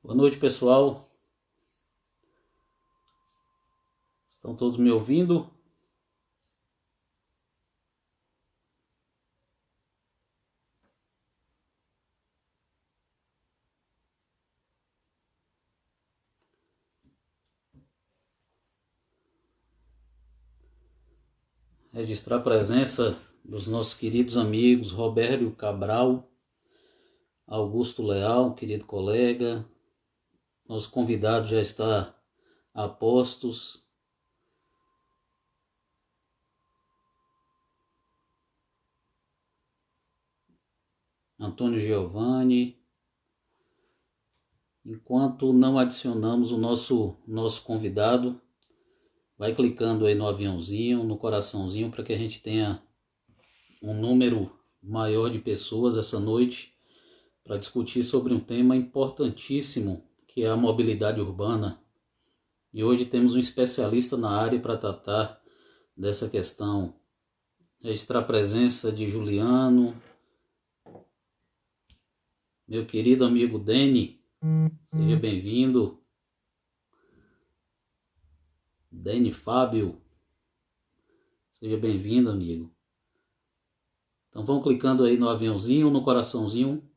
Boa noite, pessoal. Estão todos me ouvindo? Registrar a presença dos nossos queridos amigos Roberto Cabral, Augusto Leal, querido colega. Nosso convidado já está a postos. Antônio Giovanni. Enquanto não adicionamos o nosso convidado, vai clicando aí no aviãozinho, no coraçãozinho, para que a gente tenha um número maior de pessoas essa noite para discutir sobre um tema importantíssimo, que é a mobilidade urbana. E hoje temos um especialista na área para tratar dessa questão. Registrar a presença de Juliano, meu querido amigo Deni, seja bem-vindo. Deni Fábio, seja bem-vindo, amigo. Então vão clicando aí no aviãozinho, no coraçãozinho,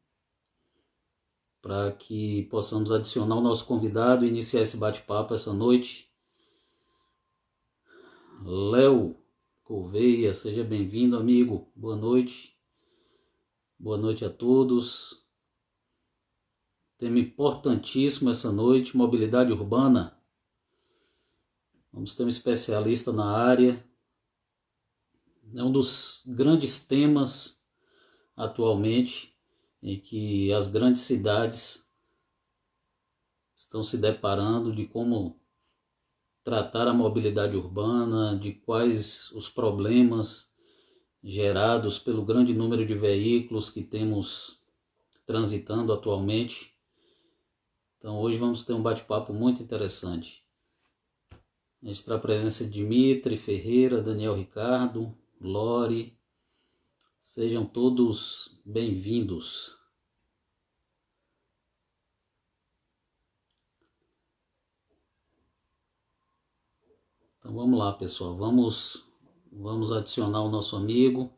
para que possamos adicionar o nosso convidado e iniciar esse bate-papo essa noite. Léo Gouveia, seja bem-vindo, amigo. Boa noite. Boa noite a todos. Tema importantíssimo essa noite, mobilidade urbana. Vamos ter um especialista na área. É um dos grandes temas atualmente em que as grandes cidades estão se deparando de como tratar a mobilidade urbana, de quais os problemas gerados pelo grande número de veículos que temos transitando atualmente. Então hoje vamos ter um bate-papo muito interessante. A gente terá a presença de Dimitri Ferreira, Daniel Ricardo, Lore. Sejam todos bem-vindos. Então vamos lá, pessoal. Vamos adicionar o nosso amigo.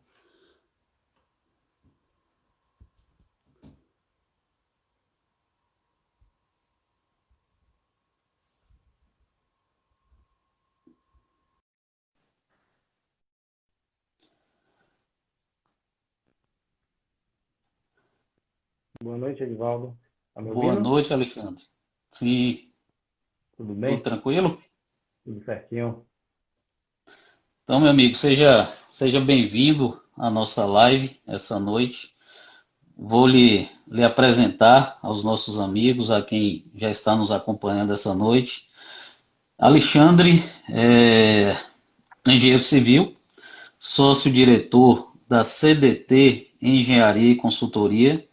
Boa noite, Edivaldo. Tá me Boa ouvindo? noite, Alexandre. Sim, Tudo tudo bem? tranquilo? Tudo certinho? Então, meu amigo, seja bem-vindo à nossa live essa noite. Vou lhe apresentar aos nossos amigos, a quem já está nos acompanhando essa noite. Alexandre é engenheiro civil, sócio-diretor da CDT Engenharia e Consultoria,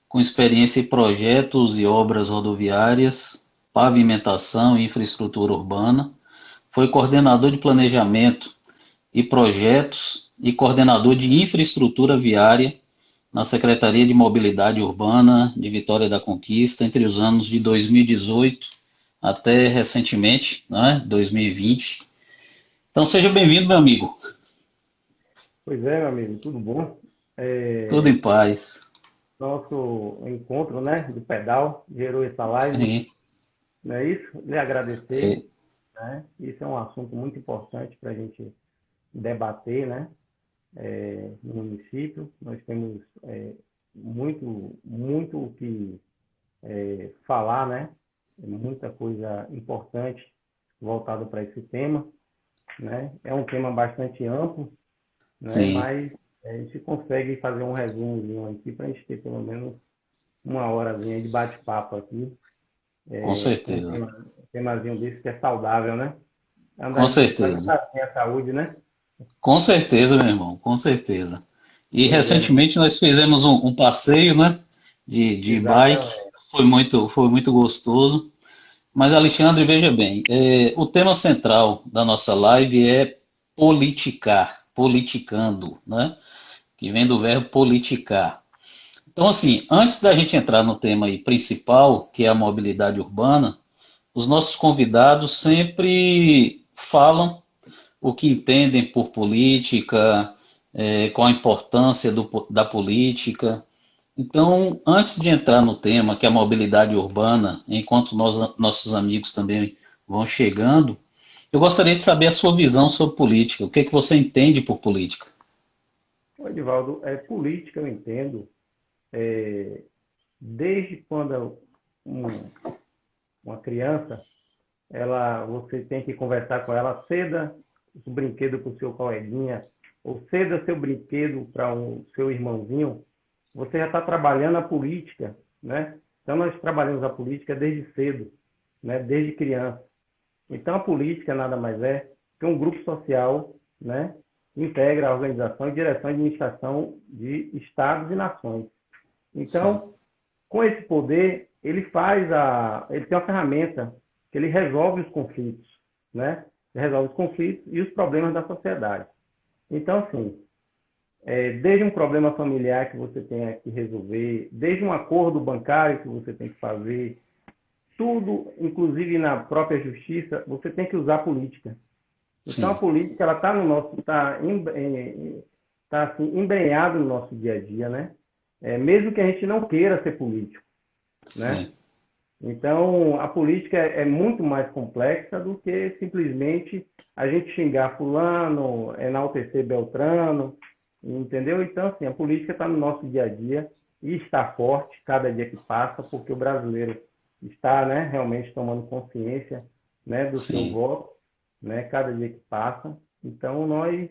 com experiência em projetos e obras rodoviárias, pavimentação e infraestrutura urbana. Foi coordenador de planejamento e projetos e coordenador de infraestrutura viária na Secretaria de Mobilidade Urbana de Vitória da Conquista entre os anos de 2018 até recentemente, né, 2020. Então seja bem-vindo, meu amigo. Pois é, meu amigo, tudo bom? Tudo em paz. Nosso encontro, né, do pedal gerou essa live, Sim, não é isso? Lhe agradecer, é, né? Isso é um assunto muito importante para a gente debater, né, no município. Nós temos muito o que falar, né? Muita coisa importante voltada para esse tema, né? É um tema bastante amplo, né? sim, Mas a gente consegue fazer um resumozinho aqui para a gente ter pelo menos uma horazinha de bate-papo aqui, com com certeza. um temazinho desse que é saudável, né? Com A gente sabe que certeza. tem a saúde, né? Com certeza, meu irmão, com certeza. E Pois é, meu amigo. recentemente nós fizemos um passeio, né, de bike, Exatamente. foi muito gostoso. Mas, Alexandre, veja bem, o tema central da nossa live é politicar, politicando, né, que vem do verbo politicar. Então, assim, antes da gente entrar no tema aí principal, que é a mobilidade urbana, os nossos convidados sempre falam o que entendem por política, qual a importância da política. Então, antes de entrar no tema, que é a mobilidade urbana, enquanto nossos amigos também vão chegando, eu gostaria de saber a sua visão sobre política. O que é que você entende por política? O Edivaldo, política eu entendo desde quando um- uma criança, você tem que conversar com ela, ceda o brinquedo para o seu coleguinha, ou ceda seu brinquedo para o seu irmãozinho, você já está trabalhando a política, né? Então nós trabalhamos a política desde cedo, né? Desde criança. Então, a política nada mais é que um grupo social, né, integra a organização e direção e administração de estados e nações. Sim, Então, com esse poder, ele tem uma ferramenta que ele resolve os conflitos, né? Ele resolve os conflitos e os problemas da sociedade. Então, assim, desde um problema familiar que você tenha que resolver, desde um acordo bancário que você tem que fazer, tudo, inclusive na própria justiça, você tem que usar a política. Então a sim, política ela está no nosso, tá assim embrenhado no nosso dia a dia, né? Mesmo que a gente não queira ser político, né? sim, Então a política é muito mais complexa do que simplesmente a gente xingar fulano, enaltecer Beltrano, entendeu? Então assim a política está no nosso dia a dia e está forte cada dia que passa, porque o brasileiro está, né, realmente tomando consciência, né, do seu sim. voto, né, cada dia que passa. Então, nós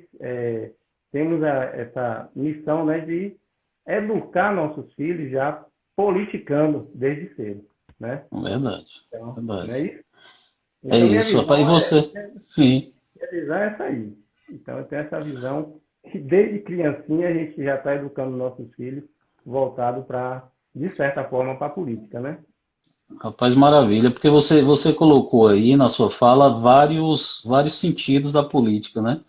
temos essa missão, né, de educar nossos filhos já politicando desde cedo, né? Verdade, Então, não é verdade. isso? É Então, isso, rapaz. E você? Sim. minha visão é essa aí. Então, eu tenho essa visão que desde criancinha a gente já está educando nossos filhos voltado para, de certa forma, para a política, né? Rapaz, maravilha, porque você colocou aí na sua fala vários sentidos da política, né?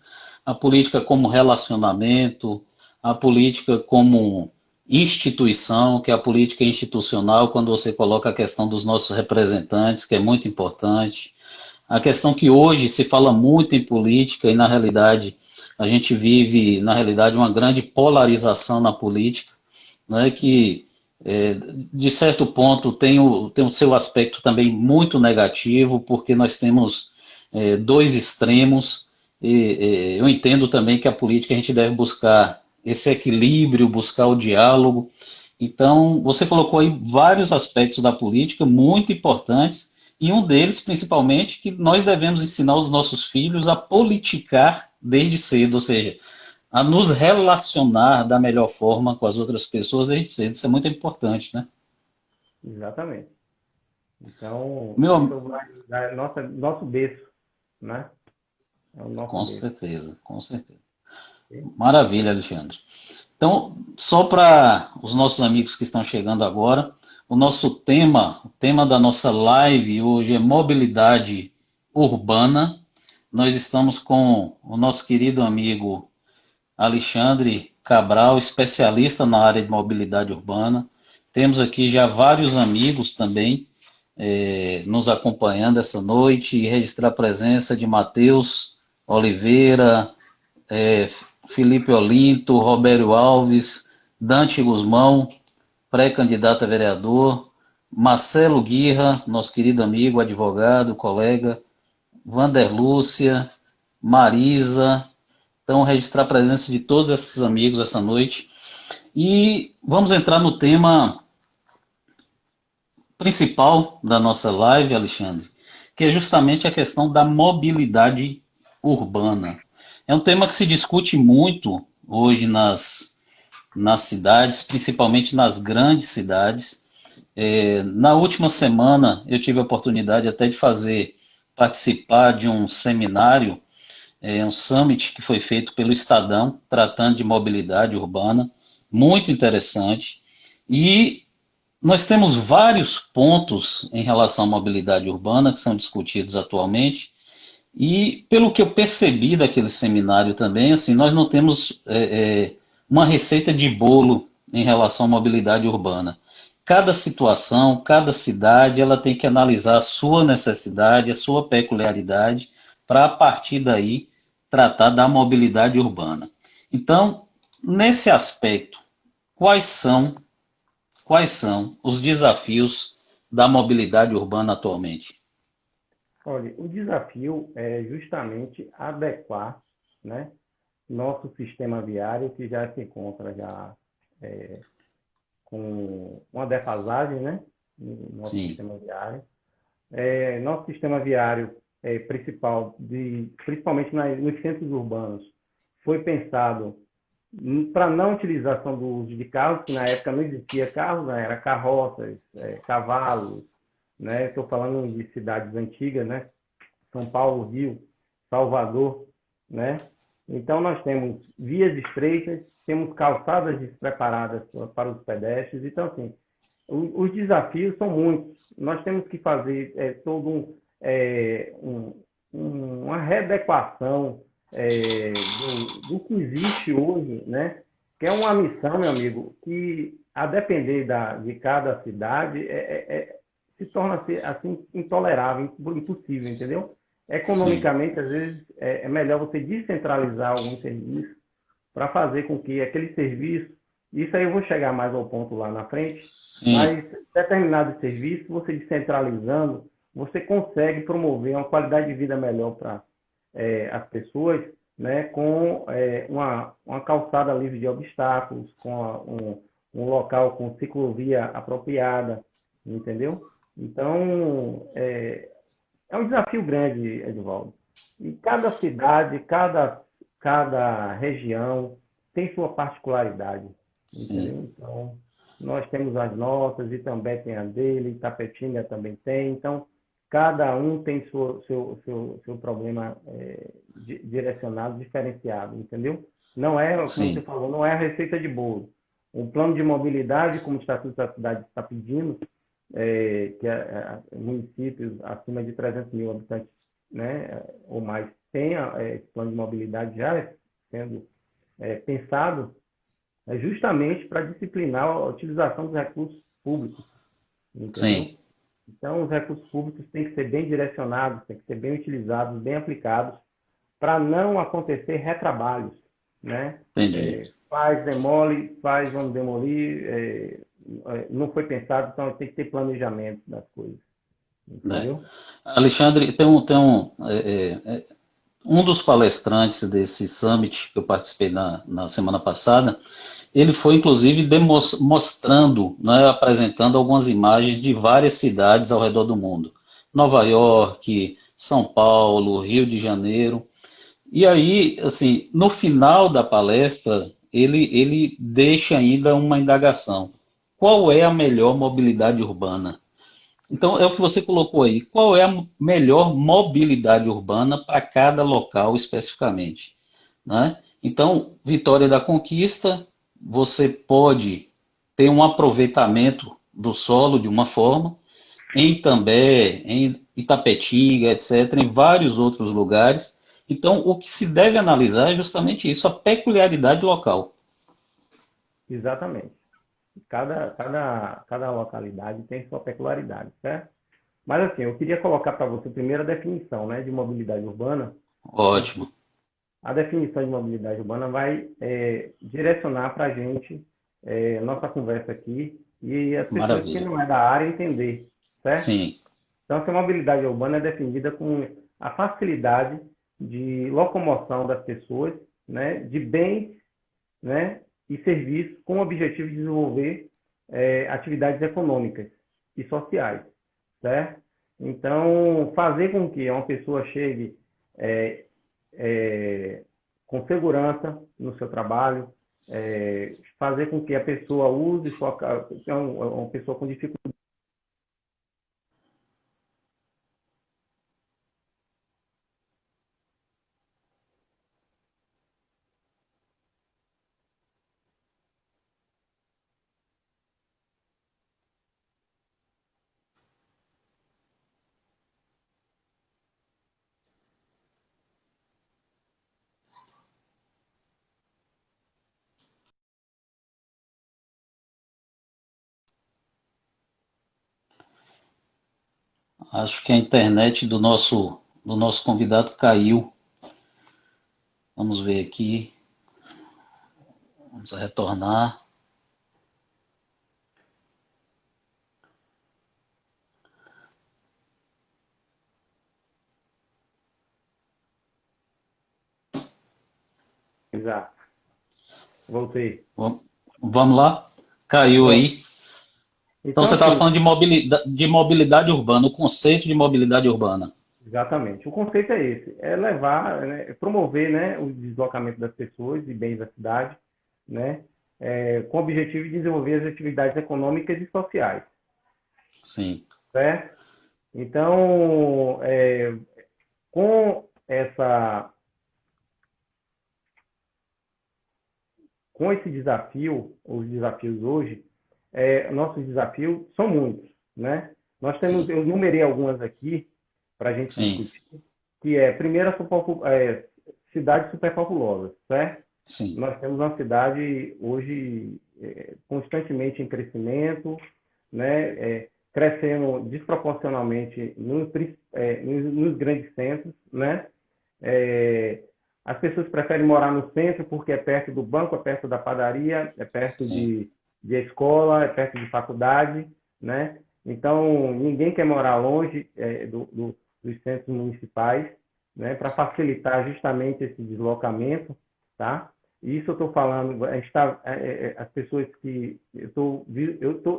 A política como relacionamento, a política como instituição, que é a política institucional, quando você coloca a questão dos nossos representantes, que é muito importante. A questão que hoje se fala muito em política e, na realidade, a gente vive, na realidade, uma grande polarização na política, né, que de certo ponto tem o seu aspecto também muito negativo, porque nós temos dois extremos, e eu entendo também que a política a gente deve buscar esse equilíbrio, buscar o diálogo. Então, você colocou aí vários aspectos da política muito importantes, e um deles, principalmente, que nós devemos ensinar os nossos filhos a politicar desde cedo, ou seja, a nos relacionar da melhor forma com as outras pessoas desde cedo. Isso é muito importante, né? Exatamente. Então, Meu, é nosso berço, né? É o nosso com berço. certeza, com certeza. Maravilha, Alexandre. Então, só para os nossos amigos que estão chegando agora, o tema da nossa live hoje é mobilidade urbana. Nós estamos com o nosso querido amigo Alexandre Cabral, especialista na área de mobilidade urbana. Temos aqui já vários amigos também nos acompanhando essa noite e registrar a presença de Matheus Oliveira, é, Felipe Olinto, Robério Alves, Dante Guzmão, pré-candidato a vereador, Marcelo Guirra, nosso querido amigo, advogado, colega, Vander Lúcia, Marisa. Então, registrar a presença de todos esses amigos essa noite. E vamos entrar no tema principal da nossa live, Alexandre, que é justamente a questão da mobilidade urbana. É um tema que se discute muito hoje nas cidades, principalmente nas grandes cidades. Na última semana, eu tive a oportunidade até de participar de um seminário, um summit que foi feito pelo Estadão, tratando de mobilidade urbana, muito interessante. E nós temos vários pontos em relação à mobilidade urbana que são discutidos atualmente, e pelo que eu percebi daquele seminário também, assim, nós não temos uma receita de bolo em relação à mobilidade urbana. Cada situação, cada cidade, ela tem que analisar a sua necessidade, a sua peculiaridade, para a partir daí tratar da mobilidade urbana. Então, nesse aspecto, quais são quais são os desafios da mobilidade urbana atualmente? Olha, o desafio é justamente adequar, né, nosso sistema viário, que já se encontra já com uma defasagem, né, no nosso Sim, sistema viário. Nosso sistema viário principal, principalmente nos centros urbanos, foi pensado para não utilização do uso de carros, que na época não existia carros, né? Era carroças, cavalos, né? Estou falando de cidades antigas, né? São Paulo, Rio, Salvador, né? Então nós temos vias estreitas, temos calçadas despreparadas para os pedestres. Então assim, os desafios são muitos. Nós temos que fazer todo uma readequação do que existe hoje, né? Que é uma missão, meu amigo, que a depender de cada cidade se torna assim intolerável, impossível, entendeu? sim, Economicamente, às vezes, é melhor você descentralizar algum serviço para fazer com que aquele serviço, isso aí eu vou chegar mais ao ponto lá na frente, sim, mas determinado serviço, você descentralizando, você consegue promover uma qualidade de vida melhor para as pessoas, né, com uma calçada livre de obstáculos, com um local com ciclovia apropriada, entendeu? Então, é um desafio grande, Edvaldo. E cada cidade, cada região tem sua particularidade, sim. entendeu? Então, nós temos as nossas e também tem a dele, Tapetinga também tem. Então, cada um tem seu problema direcionado, diferenciado, entendeu? Não é, como você Sim. falou, não é a receita de bolo. Um plano de mobilidade, como o Estatuto da Cidade está pedindo, municípios acima de 300 mil habitantes, né, ou mais tenha esse plano de mobilidade já sendo pensado justamente para disciplinar a utilização dos recursos públicos, Sim, entendeu? Então, os recursos públicos têm que ser bem direcionados, têm que ser bem utilizados, bem aplicados, para não acontecer retrabalhos, né? entendi. Faz, demole, faz, vamos demolir, não foi pensado, então tem que ter planejamento das coisas, É. entendeu? Alexandre, um dos palestrantes desse summit que eu participei na semana passada, ele foi inclusive mostrando, né, apresentando algumas imagens de várias cidades ao redor do mundo. Nova York, São Paulo, Rio de Janeiro. E aí, assim, no final da palestra, ele deixa ainda uma indagação. Qual é a melhor mobilidade urbana? Então, é o que você colocou aí. Qual é a melhor mobilidade urbana para cada local especificamente? Né? Então, Vitória da Conquista, você pode ter um aproveitamento do solo de uma forma, em Itambé, em Itapetinga, etc., em vários outros lugares. Então, o que se deve analisar é justamente isso, a peculiaridade local. Exatamente. Cada localidade tem sua peculiaridade, certo? Mas assim, eu queria colocar para você primeiro a definição, né, de mobilidade urbana. Ótimo, A definição de mobilidade urbana vai direcionar para a gente nossa conversa aqui e as pessoas que maravilha. não é da área entender, certo? Sim, Então, essa mobilidade urbana é definida com a facilidade de locomoção das pessoas, né, de bens, né, e serviços com o objetivo de desenvolver atividades econômicas e sociais, certo? Então, fazer com que uma pessoa chegue é, com segurança no seu trabalho, fazer com que a pessoa use sua, uma pessoa com dificuldade Acho que a internet do nosso convidado caiu. Vamos ver aqui. Vamos retornar. Exato. Voltei. Vamos lá? Caiu Pronto. aí. Então Então, você estava assim, falando de mobilidade urbana, o conceito de mobilidade urbana. exatamente. O conceito é esse, é levar, né, é promover, né, o deslocamento das pessoas e bens da cidade, né, com o objetivo de desenvolver as atividades econômicas e sociais, Sim, certo? Então, com essa, com esse desafio, os desafios hoje, nossos desafios são muitos, né? Nós temos, sim, eu numerei algumas aqui para a gente sim, discutir, que é, primeiro, cidades superpopulosas, certo? sim, Nós temos uma cidade hoje constantemente em crescimento, né? Crescendo desproporcionalmente nos grandes centros, né? É, as pessoas preferem morar no centro porque é perto do banco, é perto da padaria, é perto sim, de escola, é perto de faculdade, né? Então, ninguém quer morar longe dos centros municipais, né? Para facilitar justamente esse deslocamento, tá? Isso eu estou falando, a gente tá, as pessoas que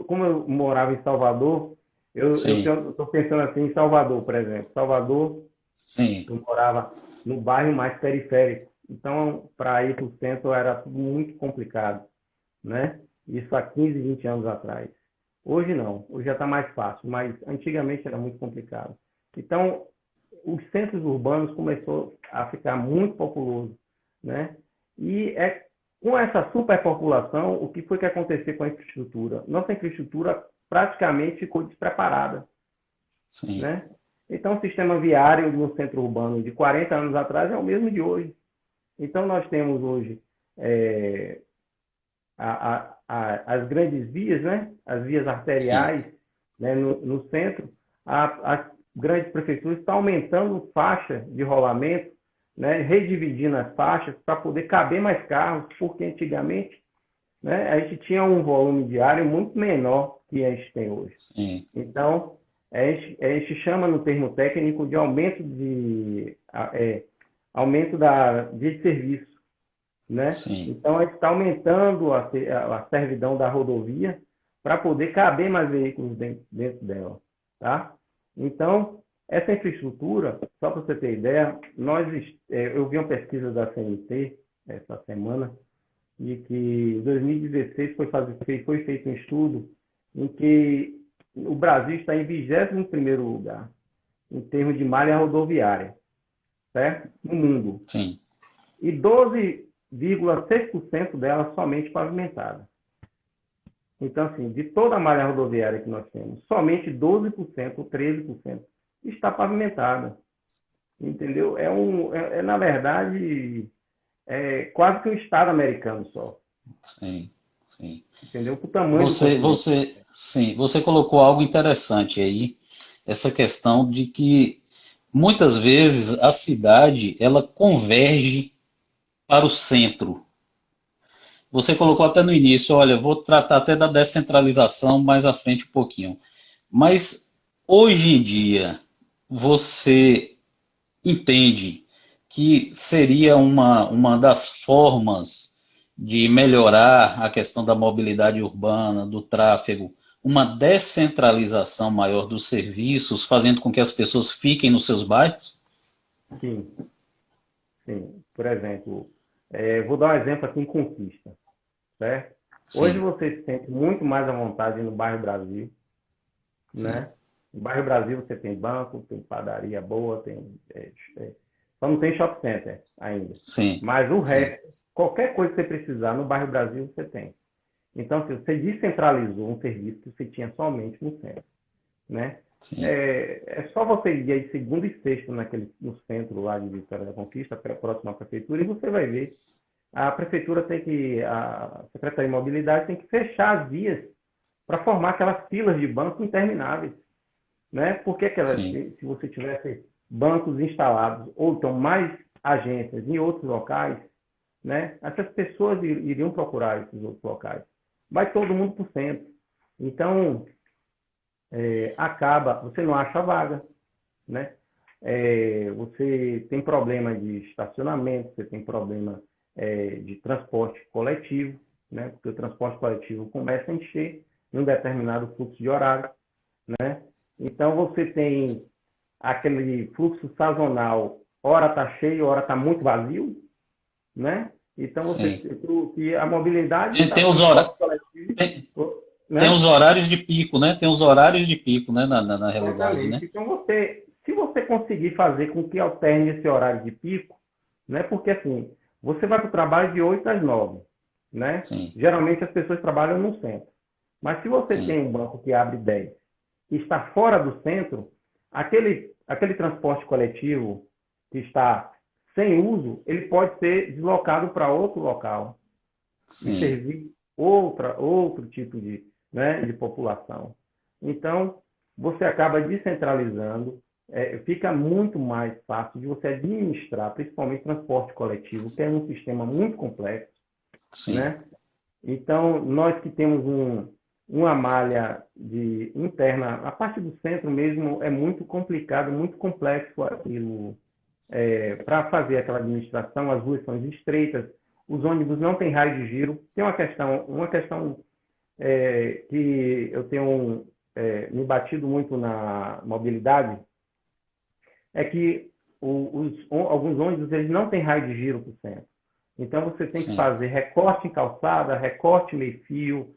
como eu morava em Salvador, eu sim, estou pensando assim em Salvador, por exemplo. Salvador, sim, eu morava no bairro mais periférico. Então, para ir para o centro era tudo muito complicado, né? Isso há 15, 20 anos atrás. Hoje não, hoje já está mais fácil, mas antigamente era muito complicado. Então, os centros urbanos começou a ficar muito populoso, né? E com essa superpopulação, o que foi que aconteceu com a infraestrutura? Nossa infraestrutura praticamente ficou despreparada, sim, né? Então, o sistema viário no centro urbano de 40 anos atrás é o mesmo de hoje. Então, nós temos hoje é, as grandes vias, né? As vias sim, arteriais, né? No centro, as grandes prefeituras estão aumentando faixa de rolamento, né? Redividindo as faixas para poder caber mais carros, porque antigamente, né? A gente tinha um volume diário muito menor que a gente tem hoje. sim, Então, a gente chama no termo técnico de aumento de serviço, né? sim. Então, a gente está aumentando a servidão da rodovia para poder caber mais veículos dentro dela, tá? Então, essa infraestrutura, só para você ter ideia, eu vi uma pesquisa da CNT essa semana, e que em 2016 foi feito um estudo em que o Brasil está em 21º lugar em termos de malha rodoviária, certo? No mundo. Sim. E 12,6% dela somente pavimentada. Então, assim, de toda a malha rodoviária que nós temos, somente 12% ou 13% está pavimentada. Entendeu? Na verdade, quase que um estado americano só. Sim, sim. Entendeu? O tamanho do Você, continente. você, sim, você colocou algo interessante aí, essa questão de que muitas vezes a cidade ela converge para o centro. Você colocou até no início, olha, vou tratar até da descentralização mais à frente um pouquinho. Mas hoje em dia, você entende que seria uma das formas de melhorar a questão da mobilidade urbana, do tráfego, uma descentralização maior dos serviços, fazendo com que as pessoas fiquem nos seus bairros? Sim, sim. Por exemplo, vou dar um exemplo aqui em Conquista, certo? Hoje Sim, você se sente muito mais à vontade no bairro Brasil, sim, né? No bairro Brasil você tem banco, tem padaria boa, só não tem shopping center ainda. sim, Mas o sim, resto, qualquer coisa que você precisar no bairro Brasil você tem. Então, se você descentralizou um serviço que você tinha somente no centro, né? sim, É só você ir aí segundo e sexto no centro lá de Vitória da Conquista, próximo à prefeitura, e você vai ver. A Secretaria de Mobilidade tem que fechar as vias para formar aquelas filas de banco intermináveis. né? Porque sim, se você tivesse bancos instalados ou então mais agências em outros locais, né? Essas pessoas iriam procurar esses outros locais. Vai todo mundo para o centro. Então, você não acha vaga, né? Você tem problema de estacionamento, você tem problema de transporte coletivo, né? Porque o transporte coletivo começa a encher em um determinado fluxo de horário, né? Então você tem aquele fluxo sazonal, hora está cheio, hora está muito vazio, né? Então sim. que a mobilidade Tem, está tem os hora, transporte coletivo, tem, tem né? os horários de pico, né? Tem os horários de pico, né? Na realidade, Exatamente. né? Então, se você conseguir fazer com que alterne esse horário de pico, né? Porque assim, você vai para o trabalho de 8 às 9, né? Sim, Geralmente as pessoas trabalham no centro. Mas se você tem sim, um banco que abre 10 e está fora do centro, aquele transporte coletivo que está sem uso, ele pode ser deslocado para outro local e sim, servir outro tipo de população. Então, você acaba descentralizando, fica muito mais fácil de você administrar, principalmente transporte coletivo, que é um sistema muito complexo, sim, né? Então, nós que temos uma malha interna, a parte do centro mesmo é muito complicado, muito complexo aquilo para fazer aquela administração, as ruas são estreitas, os ônibus não têm raio de giro. Tem uma questão que eu tenho me batido muito na mobilidade, é que alguns ônibus eles não têm raio de giro para o centro. Então você tem que sim, fazer recorte em calçada, recorte meio-fio,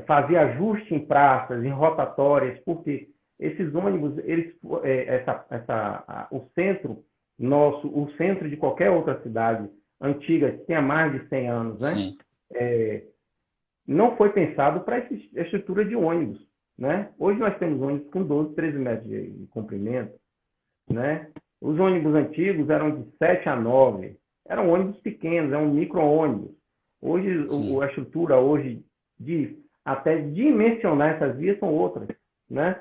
fazer ajuste em praças, em rotatórias, porque esses ônibus, o centro nosso, o centro de qualquer outra cidade antiga que tenha mais de 100 anos, né? sim, É, não foi pensado para essa estrutura de ônibus, né? Hoje nós temos ônibus com 12, 13 metros de comprimento, né? Os ônibus antigos eram de 7 a 9, eram ônibus pequenos, eram micro-ônibus. Hoje, sim. a estrutura hoje de até dimensionar essas vias são outras, né?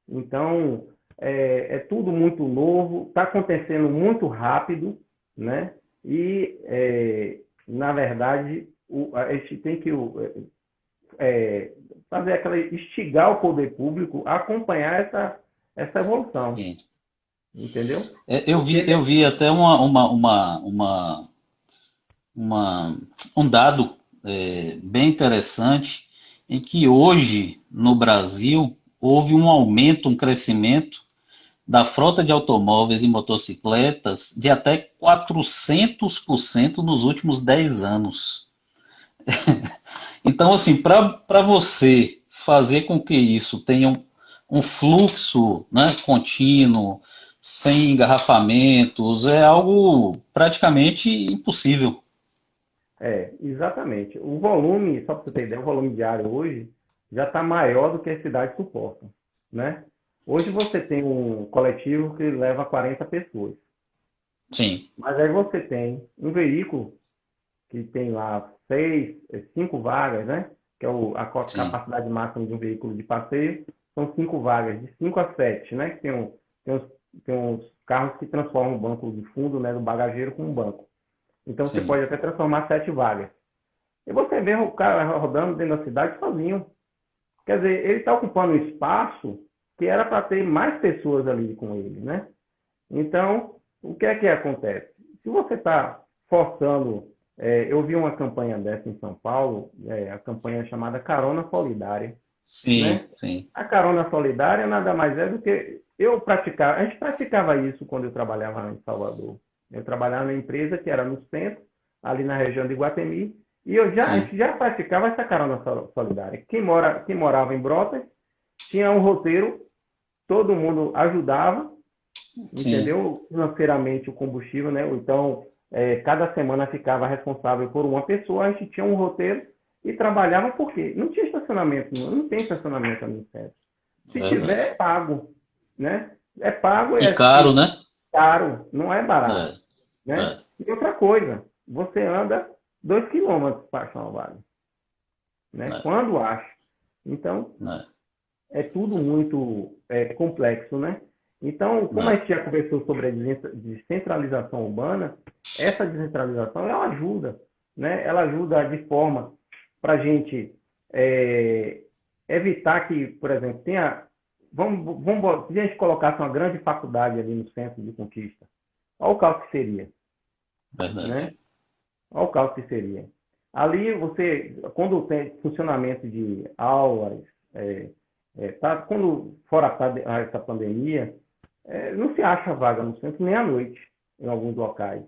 Então, é tudo muito novo, está acontecendo muito rápido, né? E, na verdade, a gente tem que é, fazer aquela, instigar o poder público a acompanhar essa evolução, Sim. entendeu? Eu Porque vi até uma, um dado bem interessante em que hoje, no Brasil, houve um aumento, um crescimento da frota de automóveis e motocicletas de até 400% nos últimos 10 anos. Então, assim, para você fazer com que isso tenha um fluxo, né, contínuo, sem engarrafamentos, é algo praticamente impossível. exatamente. O volume, só para você ter ideia, o volume diário hoje já está maior do que as cidades suportam, né? Hoje você tem um coletivo que leva 40 pessoas, Sim, mas aí você tem um veículo que tem lá 5 vagas, né? Que é a sim, capacidade máxima de um veículo de passeio, são 5 vagas, de 5 a 7, né? Que tem, uns, tem uns carros que transformam o banco de fundo, né, do bagageiro com um banco. Então você sim. pode até transformar 7 vagas. E você vê o cara rodando dentro da cidade sozinho. Quer dizer, ele está ocupando um espaço que era para ter mais pessoas ali com ele, né? Então, o que é que acontece? Se você está forçando, eu vi uma campanha dessa em São Paulo, a campanha chamada Carona Solidária, Sim, né? sim, A carona solidária nada mais é do que a gente praticava isso quando eu trabalhava em Salvador. Eu trabalhava numa empresa que era no centro, ali na região de Guatemi, e a sim, gente já praticava essa carona solidária. Quem morava em Brotas tinha um roteiro, todo mundo ajudava, sim. entendeu? Financeiramente o combustível, né? Então, cada semana ficava responsável por uma pessoa, a gente tinha um roteiro e trabalhava porque não tinha estacionamento, não tem estacionamento ali no centro. Se Verdade. tiver, é pago, né? É pago E caro, e né? caro, não é barato, É, né? é, E outra coisa, você anda 2 quilômetros para achar uma vaga, né? é, Quando acha. Então, é. é tudo muito complexo, né? Então, como a Né? gente já conversou sobre a descentralização urbana, essa descentralização ela ajuda, né? Ela ajuda de forma para a gente é, evitar que, por exemplo, se a gente colocasse uma grande faculdade ali no centro de Conquista, olha o caos que seria, Verdade. né? Olha o caos que seria. Ali você, quando tem funcionamento de aulas, quando fora essa pandemia, não se acha vaga no centro nem à noite, em alguns locais,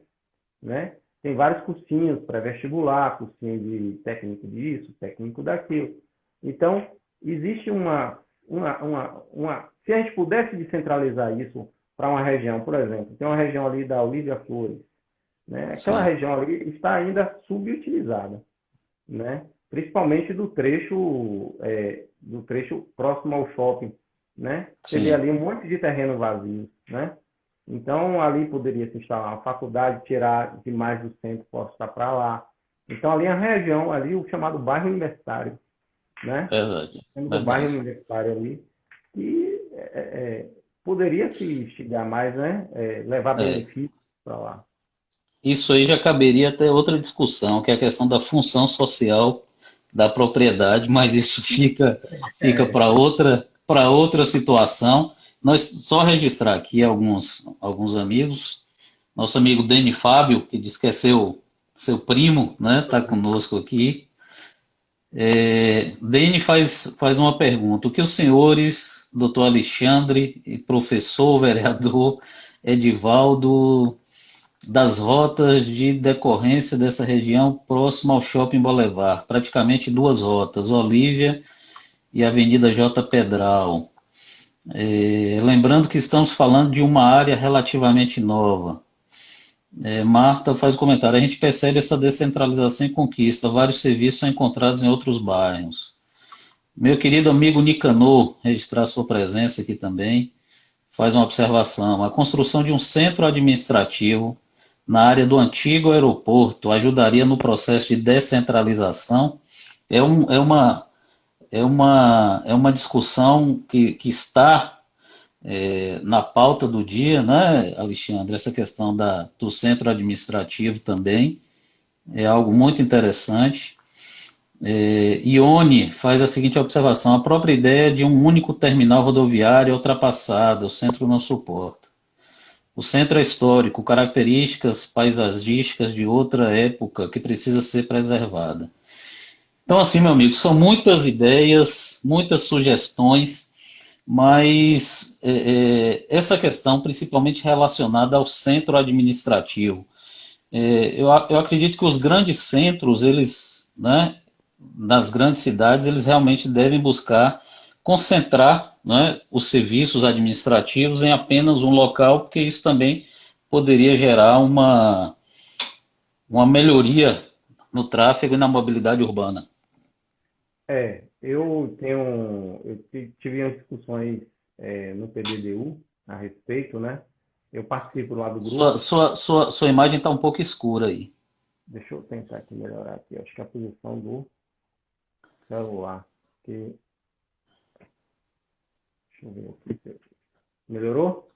né? Tem vários cursinhos pré-vestibular, cursinho de técnico disso, técnico daquilo. Então, existe se a gente pudesse descentralizar isso para uma região, por exemplo, tem uma região ali da Olívia Flores, né? Aquela Sim, região ali está ainda subutilizada, né? Principalmente do trecho próximo ao shopping, né? Você vê sim. ali um monte de terreno vazio, né? Então ali poderia se instalar uma faculdade, tirar de mais do centro, posso estar para lá. Então ali a região, ali o chamado bairro universitário, né? Verdade. Temos o bairro Verdade. universitário ali que poderia se instigar mais, né? Levar É. benefícios para lá. Isso aí já caberia até outra discussão, que é a questão da função social da propriedade, mas isso fica É, para outra situação. Nós só registrar aqui alguns amigos. Nosso amigo Deni Fábio, que diz que é seu primo, né? Está conosco aqui. Deni faz uma pergunta. O que os senhores, doutor Alexandre, e professor, vereador Edivaldo, das rotas de decorrência dessa região próxima ao Shopping Boulevard? Praticamente duas rotas, Olívia e Avenida J. Pedral. Lembrando que estamos falando de uma área relativamente nova. Marta faz o comentário. A gente percebe essa descentralização em Conquista. Vários serviços são encontrados em outros bairros. Meu querido amigo Nicanor, registrar sua presença aqui também, faz uma observação. A construção de um centro administrativo na área do antigo aeroporto ajudaria no processo de descentralização? É uma discussão que está na pauta do dia, né, Alexandre? Essa questão do centro administrativo também é algo muito interessante. Ione faz a seguinte observação: a própria ideia de um único terminal rodoviário é ultrapassada, o centro não suporta. O centro é histórico, características paisagísticas de outra época que precisa ser preservada. Então, assim, meu amigo, são muitas ideias, muitas sugestões, mas essa questão, principalmente relacionada ao centro administrativo, eu acredito que os grandes centros, eles, né, nas grandes cidades, eles realmente devem buscar concentrar, né, os serviços administrativos em apenas um local, porque isso também poderia gerar uma melhoria no tráfego e na mobilidade urbana. Tive umas discussões no PDDU a respeito, né? Eu participo lá do Sua, grupo. sua, sua, sua imagem está um pouco escura aí. Deixa eu tentar aqui melhorar aqui. Acho que é a posição do celular. Que, deixa eu ver aqui. Melhorou?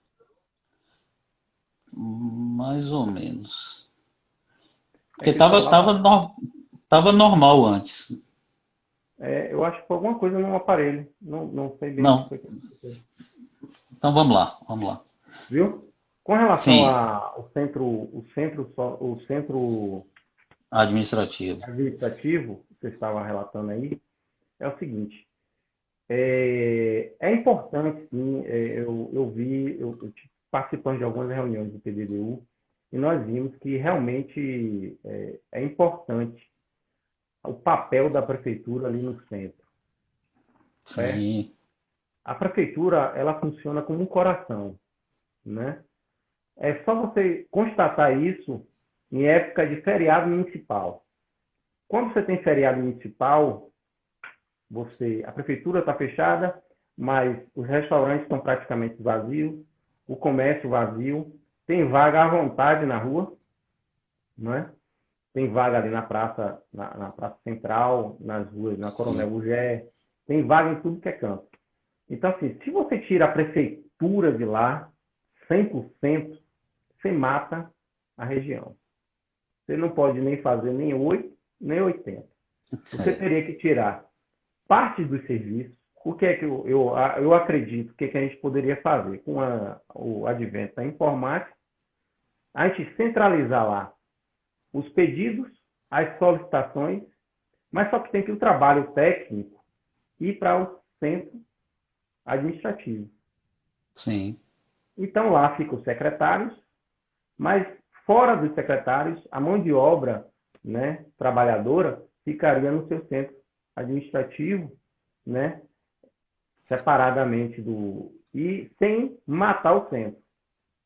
Mais ou menos. É Porque que o celular tá. tava normal antes. Eu acho que foi alguma coisa no aparelho. Não, não sei bem o que Não. foi que aconteceu. Então vamos lá, vamos lá. Viu? Com relação Sim, ao centro administrativo. administrativo que você estava relatando aí, é o seguinte. É importante, sim. Eu tive participando de algumas reuniões do PDDU e nós vimos que realmente é importante o papel da prefeitura ali no centro, certo? Sim, A prefeitura, ela funciona como um coração, né? É só você constatar isso em época de feriado municipal. Quando você tem feriado municipal, a prefeitura está fechada, mas os restaurantes estão praticamente vazios, o comércio vazio, tem vaga à vontade na rua, não é? Tem vaga ali na praça, na praça central, nas ruas, na Coronel sim. Bugé, tem vaga em tudo que é canto. Então, assim, se você tira a prefeitura de lá, 100%, você mata a região. Você não pode nem fazer nem 8, nem 80. Você É, teria que tirar parte dos serviços. O que é que eu acredito, o que, é que a gente poderia fazer com o advento da informática? A gente centralizar lá os pedidos, as solicitações, mas só que tem que o trabalho técnico ir para o centro administrativo. sim, Então lá ficam os secretários, mas fora dos secretários, a mão de obra, né, trabalhadora ficaria no seu centro administrativo, né, separadamente e sem matar o centro,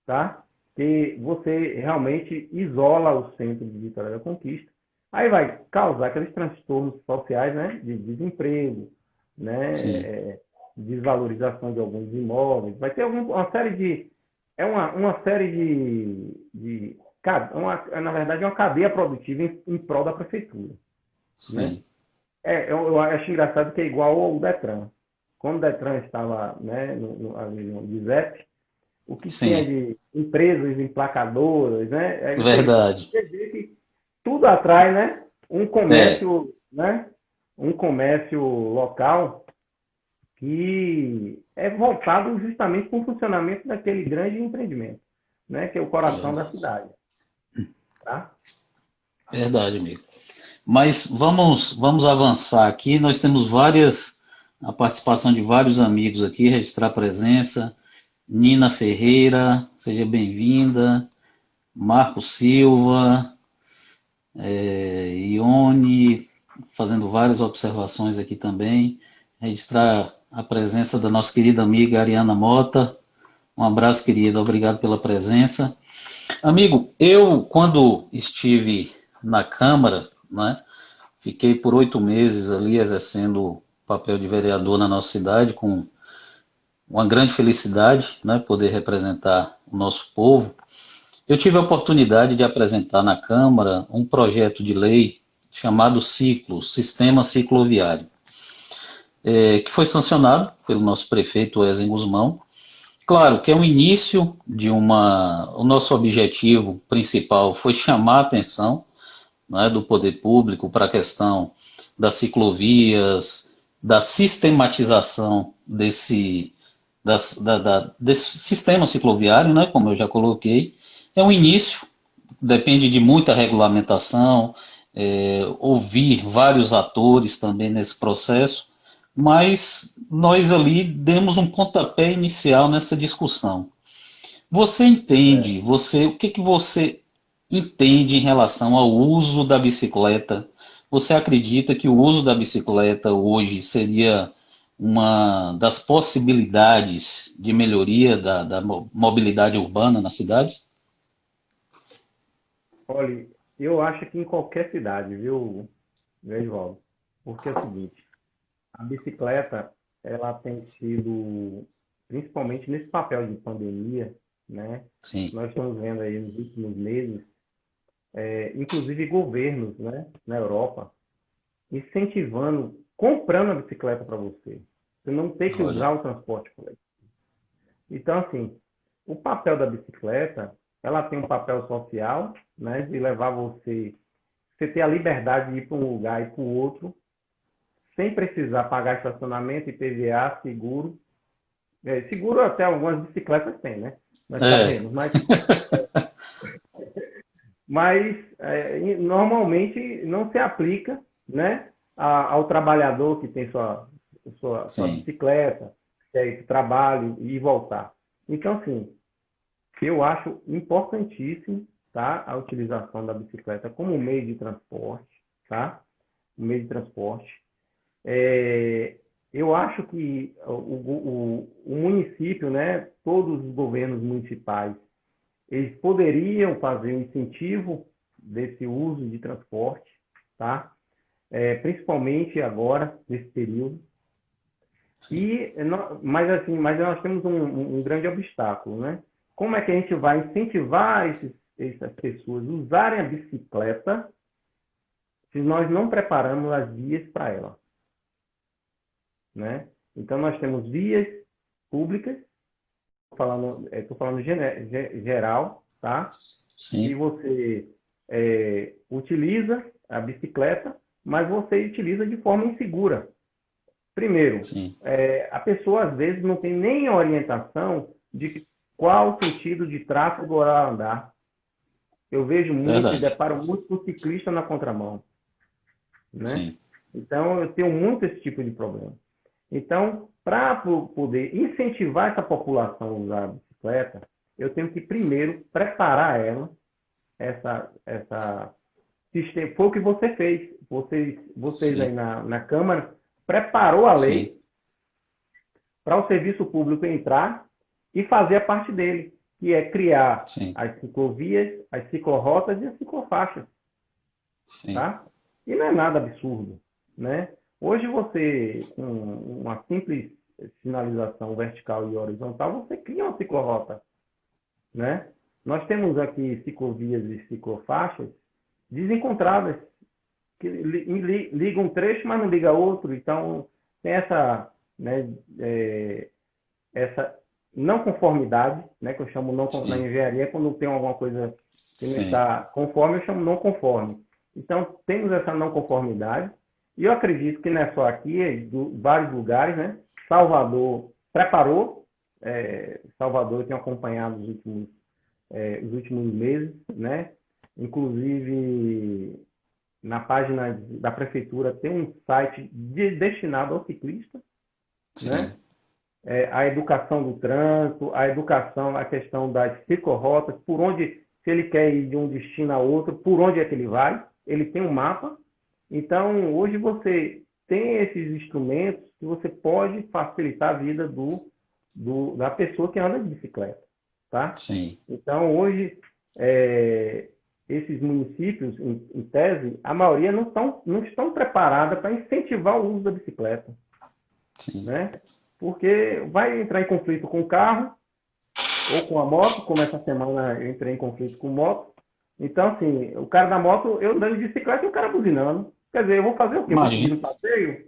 tá? Que você realmente isola o centro de Vitória da Conquista, aí vai causar aqueles transtornos sociais, né, de desemprego, né, sim. desvalorização de alguns imóveis, vai ter uma série de uma série na verdade é uma cadeia produtiva em prol da prefeitura, né? Sim. Eu acho engraçado que é igual ao Detran. Quando o Detran estava, né, ali no DIZEP, o que tinha Sim, de empresas emplacadoras, né? Aí verdade. você vê que tudo atrai, É, né? Um comércio local que é voltado justamente para o funcionamento daquele grande empreendimento, né? Que é o coração da verdade. cidade, tá? Verdade, amigo. Mas vamos avançar aqui. Nós temos a participação de vários amigos aqui, registrar a presença. Nina Ferreira, seja bem-vinda. Marco Silva, Ione, fazendo várias observações aqui também. Registrar a presença da nossa querida amiga Ariana Mota. Um abraço, querida. Obrigado pela presença. Amigo, eu, quando estive na Câmara, né, fiquei por 8 meses ali exercendo o papel de vereador na nossa cidade, com uma grande felicidade, né, poder representar o nosso povo. Eu tive a oportunidade de apresentar na Câmara um projeto de lei chamado Ciclo, Sistema Cicloviário, que foi sancionado pelo nosso prefeito Wesley Guzmão. Claro que é o início de uma. O nosso objetivo principal foi chamar a atenção, né, do poder público para a questão das ciclovias, da sistematização desse sistema cicloviário, né, como eu já coloquei. É um início, depende de muita regulamentação, ouvir vários atores também nesse processo, mas nós ali demos um pontapé inicial nessa discussão. Você entende, o que que você entende em relação ao uso da bicicleta? Você acredita que o uso da bicicleta hoje seria uma das possibilidades de melhoria da mobilidade urbana nas cidades? Olha, eu acho que em qualquer cidade, viu, Oswaldo? Porque é o seguinte, a bicicleta, ela tem sido, principalmente nesse papel de pandemia, né? Sim, Nós estamos vendo aí nos últimos meses, inclusive governos, né, na Europa, incentivando, comprando a bicicleta para você. Você não ter que olha, usar o transporte coletivo. Então, assim, o papel da bicicleta, ela tem um papel social, né, de levar você ter a liberdade de ir para um lugar e para o outro, sem precisar pagar estacionamento, IPVA, seguro. Seguro até algumas bicicletas têm, né? Nós é, sabemos, mas normalmente não se aplica, né, ao trabalhador que tem sua sim, bicicleta, quer ir para o trabalho e voltar. Então, assim, eu acho importantíssimo, tá, a utilização da bicicleta como meio de transporte, tá? Um meio de transporte. É, eu acho que o município, né, todos os governos municipais, eles poderiam fazer um incentivo desse uso de transporte, tá? Principalmente agora, nesse período. sim. Mas nós temos um grande obstáculo, né? Como é que a gente vai incentivar essas pessoas a usarem a bicicleta se nós não preparamos as vias para ela, né? Então, nós temos vias públicas, estou falando geral, tá? Que Sim, você utiliza a bicicleta, mas você utiliza de forma insegura. Primeiro, sim, a pessoa às vezes não tem nem orientação de qual o sentido de tráfego ela andar. Eu vejo muito e verdade. deparo muito com ciclista na contramão, né? Sim, Então, eu tenho muito esse tipo de problema. Então, para poder incentivar essa população a usar a bicicleta, eu tenho que primeiro preparar ela, essa sistema. Foi o que você fez. Vocês aí sim, na Câmara preparou a sim, lei para o serviço público entrar e fazer a parte dele, que é criar sim, as ciclovias, as ciclorotas e as ciclofaixas, sim, tá? E não é nada absurdo, né? Hoje você, com uma simples sinalização vertical e horizontal, você cria uma ciclorota, né? Nós temos aqui ciclovias e ciclofaixas desencontradas, que liga um trecho, mas não liga outro. Então, tem essa, né, essa não conformidade, né, que eu chamo na sim, engenharia, quando tem alguma coisa que não sim, está conforme, eu chamo não conforme. Então, temos essa não conformidade, e eu acredito que não é só aqui, é vários lugares, né? Salvador preparou, Salvador eu tenho acompanhado os últimos meses, né? Inclusive, na página da prefeitura tem um site destinado ao ciclista, né? sim, A educação do trânsito, a educação, a questão das ciclorotas, por onde, se ele quer ir de um destino a outro, por onde é que ele vai, ele tem um mapa. Então, hoje você tem esses instrumentos que você pode facilitar a vida da pessoa que anda de bicicleta, tá? sim, Então, hoje, esses municípios, em tese, a maioria não estão preparadas para incentivar o uso da bicicleta, sim. né? Porque vai entrar em conflito com o carro ou com a moto, como essa semana eu entrei em conflito com moto. Então, assim, o cara da moto, eu andando de bicicleta e o cara buzinando. Quer dizer, eu vou fazer o quê? Vou seguir Imagina. no passeio?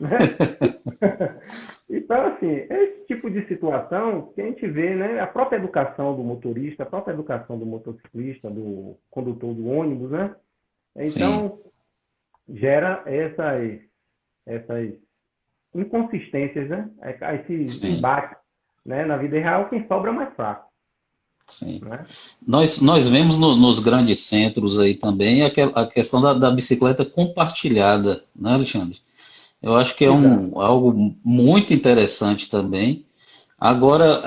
Né? Então, assim, é esse tipo de situação que a gente vê, né? A própria educação do motorista, a própria educação do motociclista, do condutor do ônibus, né? Sim, Então, gera essas inconsistências, né? Esses sim, embates, né? Na vida real, quem sobra é mais fraco, sim. né? Nós vemos nos grandes centros aí também a questão da bicicleta compartilhada, né, Alexandre? Eu acho que é Exato. algo muito interessante também. Agora,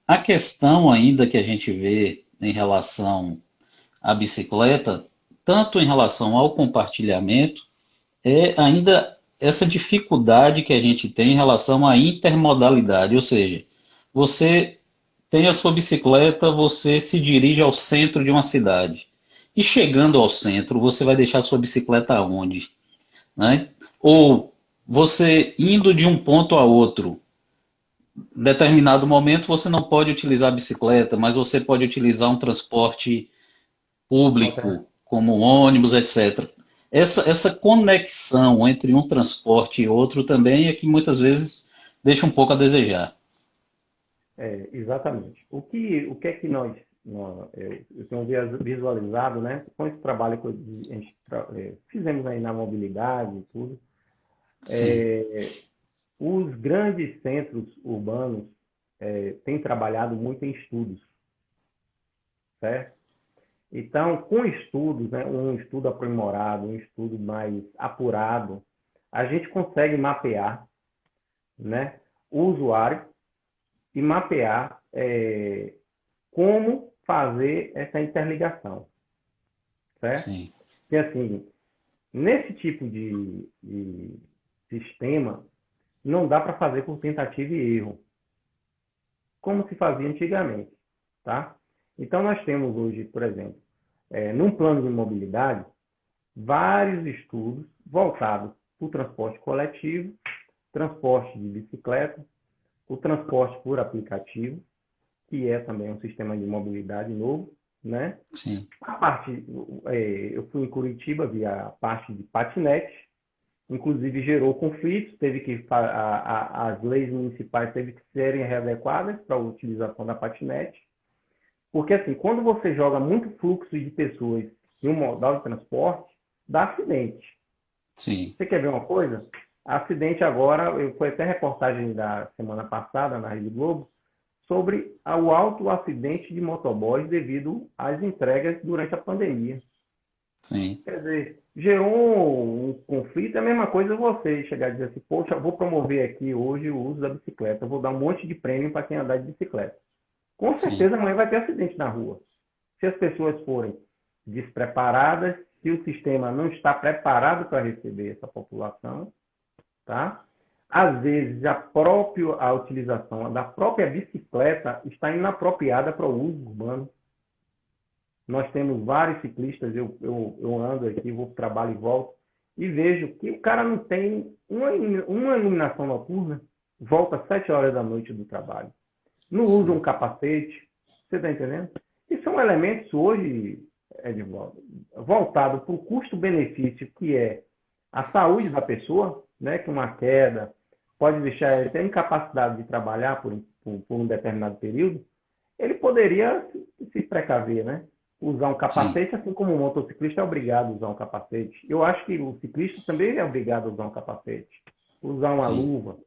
a questão ainda que a gente vê em relação à bicicleta, tanto em relação ao compartilhamento, é ainda essa dificuldade que a gente tem em relação à intermodalidade, ou seja, você tem a sua bicicleta, você se dirige ao centro de uma cidade. E chegando ao centro, você vai deixar a sua bicicleta onde? Né? Ou você indo de um ponto a outro, em determinado momento você não pode utilizar a bicicleta, mas você pode utilizar um transporte público, como um ônibus, etc. Essa conexão entre um transporte e outro também é que muitas vezes deixa um pouco a desejar. Exatamente. O que é que eu tenho visualizado, né, com esse trabalho que a gente fizemos aí na mobilidade e tudo, Sim, os grandes centros urbanos têm trabalhado muito em estudos, certo? Então, com estudos, né, um estudo aprimorado, um estudo mais apurado, a gente consegue mapear, né, o usuário e mapear como fazer essa interligação, certo? sim, Porque, assim, nesse tipo de sistema, não dá para fazer por tentativa e erro, como se fazia antigamente, tá? Então, nós temos hoje, por exemplo, num plano de mobilidade, vários estudos voltados para o transporte coletivo, transporte de bicicleta, o transporte por aplicativo, que é também um sistema de mobilidade novo, né? sim, A parte, eu fui em Curitiba, vi a parte de patinete, inclusive gerou conflitos, teve que as leis municipais teve que serem readequadas para a utilização da patinete, porque assim, quando você joga muito fluxo de pessoas em um modal de transporte, dá acidente. Sim, Você quer ver uma coisa? Acidente agora, foi até reportagem da semana passada na Rede Globo, sobre o alto acidente de motoboys devido às entregas durante a pandemia. sim, Quer dizer, gerou um conflito. É a mesma coisa você chegar e dizer assim, poxa, eu vou promover aqui hoje o uso da bicicleta, eu vou dar um monte de prêmio para quem andar de bicicleta. Com sim, certeza amanhã vai ter acidente na rua. Se as pessoas forem despreparadas, se o sistema não está preparado para receber essa população, tá? Às vezes a utilização da própria bicicleta está inapropriada para o uso urbano. Nós temos vários ciclistas, eu ando aqui, vou para o trabalho e volto, e vejo que o cara não tem uma iluminação noturna, volta às 7 horas da noite do trabalho. Não usa um sim, capacete, você está entendendo? E são elementos hoje, Edvaldo, voltados para o custo-benefício, que é a saúde da pessoa, né, que uma queda pode deixar ele ter incapacidade de trabalhar por um determinado período, ele poderia se precaver, né? Usar um sim, capacete, assim como o motociclista é obrigado a usar um capacete. Eu acho que o ciclista também é obrigado a usar um capacete, usar uma sim, luva,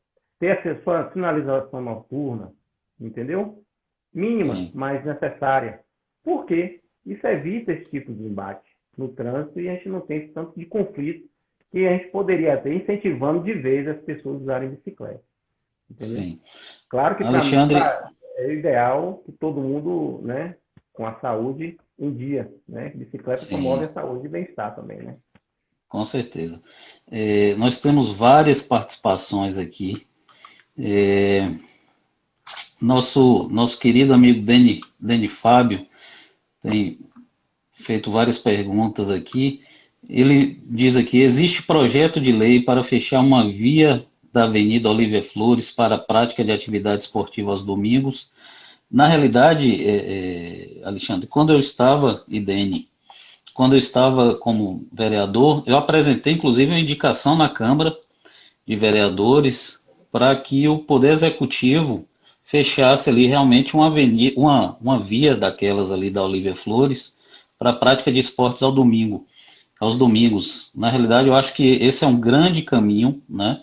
ter a sua sinalização noturna, entendeu? Mínima, sim, mas necessária. Por quê? Isso evita esse tipo de embate no trânsito e a gente não tem esse tanto de conflito que a gente poderia ter incentivando de vez as pessoas a usarem bicicleta, entendeu? sim. Claro que para mim Alexandre, é ideal que todo mundo, né, com a saúde em dia, né? Bicicleta promove sim, a saúde e bem-estar também, né? com certeza. Nós temos várias participações aqui. Nosso querido amigo Deni Fábio tem feito várias perguntas aqui. Ele diz aqui: existe projeto de lei para fechar uma via da Avenida Olívia Flores para a prática de atividade esportiva aos domingos? Na realidade, Alexandre, quando eu estava, e Deni, quando eu estava como vereador, eu apresentei inclusive uma indicação na Câmara de Vereadores para que o Poder Executivo fechasse ali realmente uma, avenida, uma via daquelas ali da Olívia Flores para a prática de esportes ao domingo, aos domingos. Na realidade, eu acho que esse é um grande caminho, né?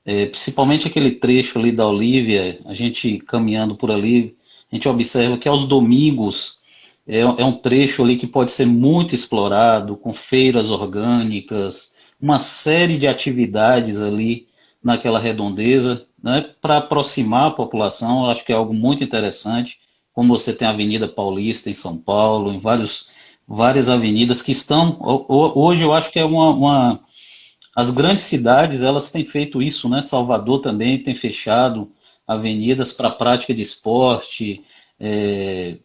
Principalmente aquele trecho ali da Olívia, a gente caminhando por ali, a gente observa que aos domingos é um trecho ali que pode ser muito explorado, com feiras orgânicas, uma série de atividades ali naquela redondeza, né, para aproximar a população. Eu acho que é algo muito interessante, como você tem a Avenida Paulista em São Paulo, em várias avenidas que estão. Hoje eu acho que é as grandes cidades, elas têm feito isso, né? Salvador também tem fechado avenidas para prática de esporte, é,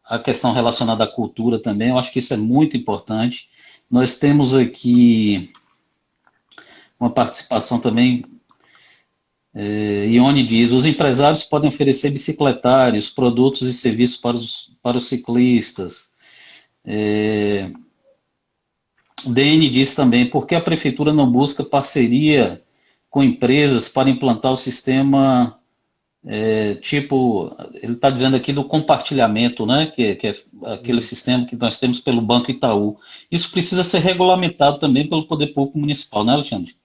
a questão relacionada à cultura também, eu acho que isso é muito importante. Nós temos aqui uma participação também, Ione diz, os empresários podem oferecer bicicletários, produtos e serviços para os ciclistas. É, DN diz também, por que a prefeitura não busca parceria com empresas para implantar o sistema, tipo, ele está dizendo aqui do compartilhamento, né, que é aquele Isso, sistema que nós temos pelo Banco Itaú. Isso precisa ser regulamentado também pelo Poder Público Municipal, né, Alexandre?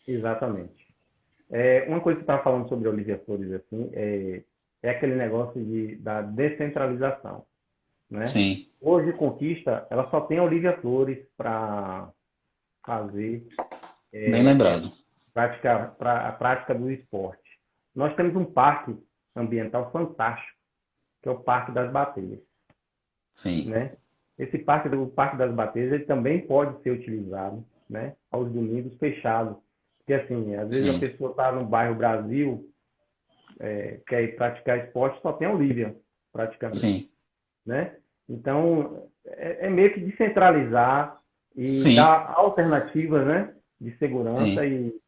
exatamente. Uma coisa que você estava falando sobre a Olivia Flores, assim, é aquele negócio da descentralização, né? Sim, Hoje, Conquista, ela só tem a Olivia Flores para fazer bem lembrado. a prática do esporte. Nós temos um parque ambiental fantástico, que é o Parque das Bateias, Sim, né? Esse o Parque das Bateias, ele também pode ser utilizado, né, aos domingos fechados. Porque, assim, às vezes a sim, pessoa está no bairro Brasil, quer ir praticar esporte, só tem a Olívia, praticamente, sim, né? Então, é meio que descentralizar e sim, dar alternativas, né, de segurança sim,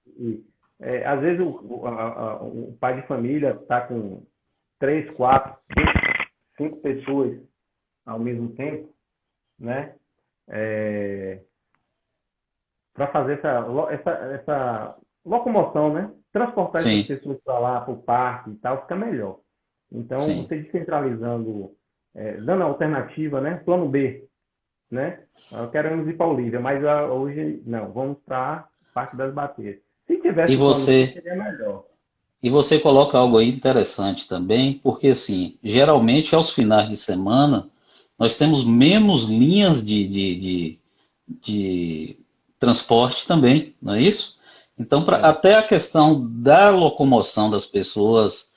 às vezes o pai de família está com três, quatro, cinco pessoas ao mesmo tempo, né? para fazer essa locomoção, né? Transportar essas sim, pessoas para lá, para o parque e tal, fica melhor. Então, sim. você descentralizando, dando a alternativa, né? Plano B, né? Queremos ir para Olívia, mas hoje não, vamos para o Parque das Bateias. Se E tivesse o plano C, você seria melhor. E você coloca algo aí interessante também, porque assim, geralmente aos finais de semana nós temos menos linhas de transporte também, não é isso? Então, É, até a questão da locomoção das pessoas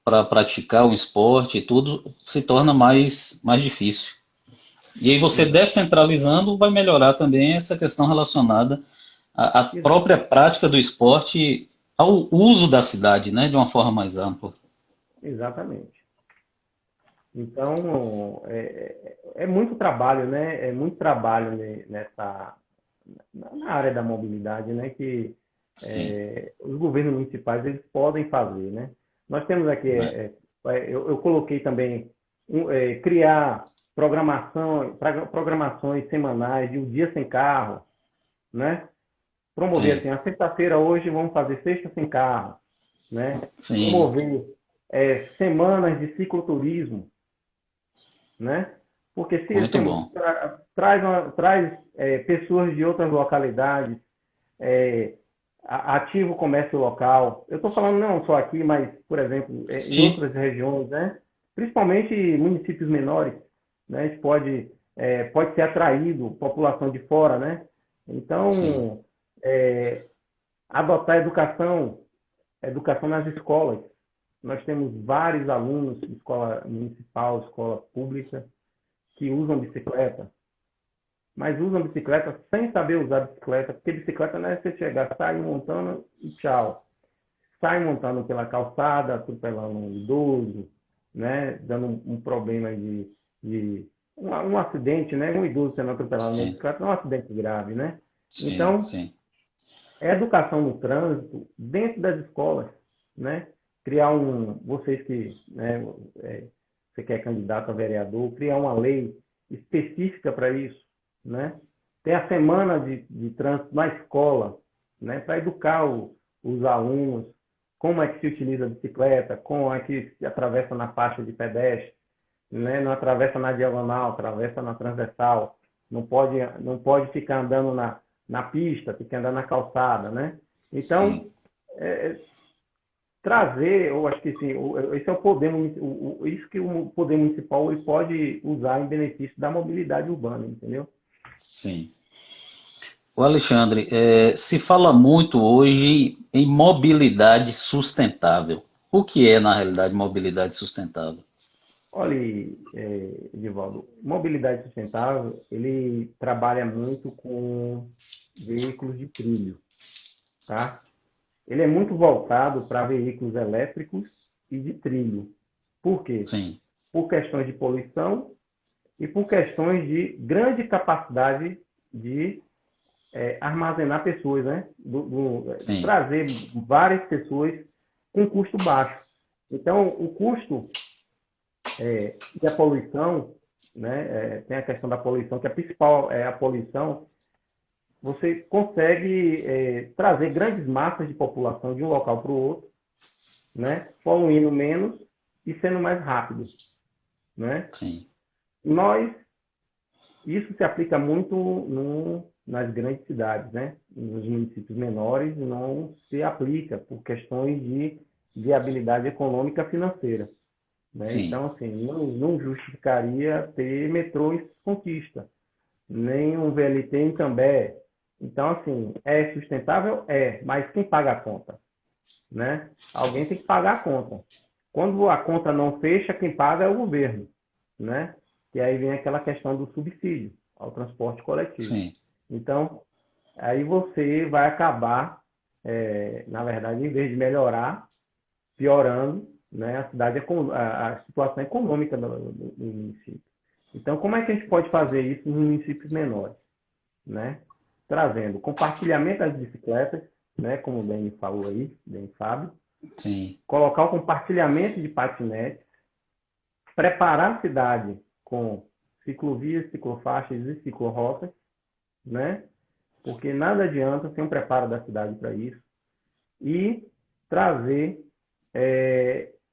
para praticar o esporte e tudo se torna mais difícil. E aí você exato. descentralizando vai melhorar também essa questão relacionada à Exato. própria prática do esporte, ao uso da cidade, né, de uma forma mais ampla. Exatamente. Então, é muito trabalho, né? É muito trabalho na área da mobilidade, né? Que Sim, os governos municipais eles podem fazer, né? Nós temos aqui, né? eu coloquei também criar programações semanais de um dia sem carro, né? Promover Sim, assim, a sexta-feira hoje vamos fazer sexta sem carro, né? sim, Promover semanas de cicloturismo, né? Porque se muito assim, bom. traz pessoas de outras localidades, é, ativa o comércio local. Eu estou falando não só aqui, mas, por exemplo, em Sim, outras regiões, né? Principalmente municípios menores, né? A gente pode ser atraído população de fora, né? sim, Então, é, adotar educação nas escolas. Nós temos vários alunos de escola municipal, escola pública, que usam bicicleta, mas usam bicicleta sem saber usar bicicleta, porque bicicleta não é você chegar, sai montando e tchau. Sai montando pela calçada, atropelando um idoso, né? Dando um problema de um acidente, né? Um idoso sendo atropelado na sim, bicicleta não é um acidente grave, né? sim, Então, sim, é educação no trânsito dentro das escolas, né? Criar vocês que, né, você que é candidato a vereador, criar uma lei específica para isso, né? Ter a semana de trânsito na escola, né? Para educar os alunos como é que se utiliza a bicicleta, como é que se atravessa na faixa de pedestre, né? Não atravessa na diagonal, atravessa na transversal. Não pode ficar andando na pista, tem que andar na calçada, né? sim. Então, trazer, eu acho que sim, esse é o poder, isso que o poder municipal ele pode usar em benefício da mobilidade urbana, entendeu? Sim. O Alexandre, se fala muito hoje em mobilidade sustentável. O que é, na realidade, mobilidade sustentável? Olha, Edivaldo, mobilidade sustentável, ele trabalha muito com veículos de trilho, tá? Ele é muito voltado para veículos elétricos e de trilho. Por quê? Sim, Por questões de poluição e por questões de grande capacidade de armazenar pessoas, né? sim, Trazer várias pessoas com custo baixo. Então, o custo e a poluição, né? Tem a questão da poluição, que a principal é a poluição. Você consegue trazer grandes massas de população de um local para o outro, né? Poluindo menos e sendo mais rápido, né? sim, Nós Isso se aplica muito nas grandes cidades, né? Nos municípios menores não se aplica por questões de viabilidade econômica financeira, né? sim, Então, assim, não justificaria ter metrô em Conquista, nem um VLT em Cambé. Então, assim, é sustentável? É, mas quem paga a conta, né? Alguém tem que pagar a conta. Quando a conta não fecha, quem paga é o governo, né? E aí vem aquela questão do subsídio ao transporte coletivo. sim, Então, aí você vai acabar, na verdade, em vez de melhorar, piorando, né, a situação econômica do município. Então, como é que a gente pode fazer isso nos municípios menores, né? Trazendo compartilhamento das bicicletas, né, como o Dani falou aí, Dani Fábio, sim, colocar o compartilhamento de patinetes, preparar a cidade com ciclovias, ciclofaixas e ciclorotas, né? porque nada adianta sem um preparo da cidade para isso, e trazer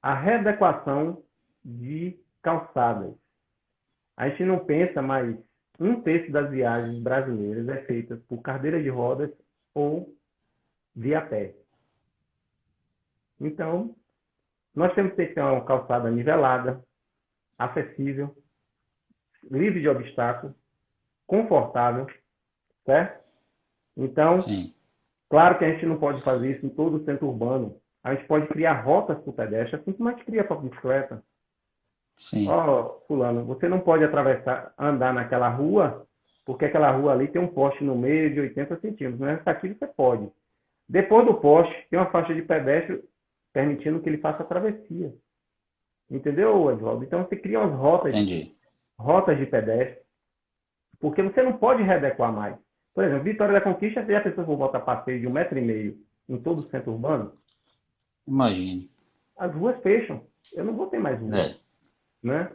a readequação de calçadas. A gente não pensa, mas um terço das viagens brasileiras é feita por cadeira de rodas ou via pé. Então, nós temos que ter uma calçada nivelada, acessível, livre de obstáculos, confortável, certo? Então, Sim, claro que a gente não pode fazer isso em todo o centro urbano. A gente pode criar rotas para o pedestre, assim como a gente cria para a bicicleta. sim, Ó, fulano, você não pode andar naquela rua, porque aquela rua ali tem um poste no meio de 80 centímetros. Nessa aqui você pode. Depois do poste, tem uma faixa de pedestre permitindo que ele faça a travessia. Entendeu, Edvaldo? Então você cria umas entendi. rotas de pedestre, porque você não pode readequar mais. Por exemplo, Vitória da Conquista, se a pessoa for botar passeio de 1,5 m em todo o centro urbano, Imagine. as ruas fecham. Eu não vou ter mais rua, É, né?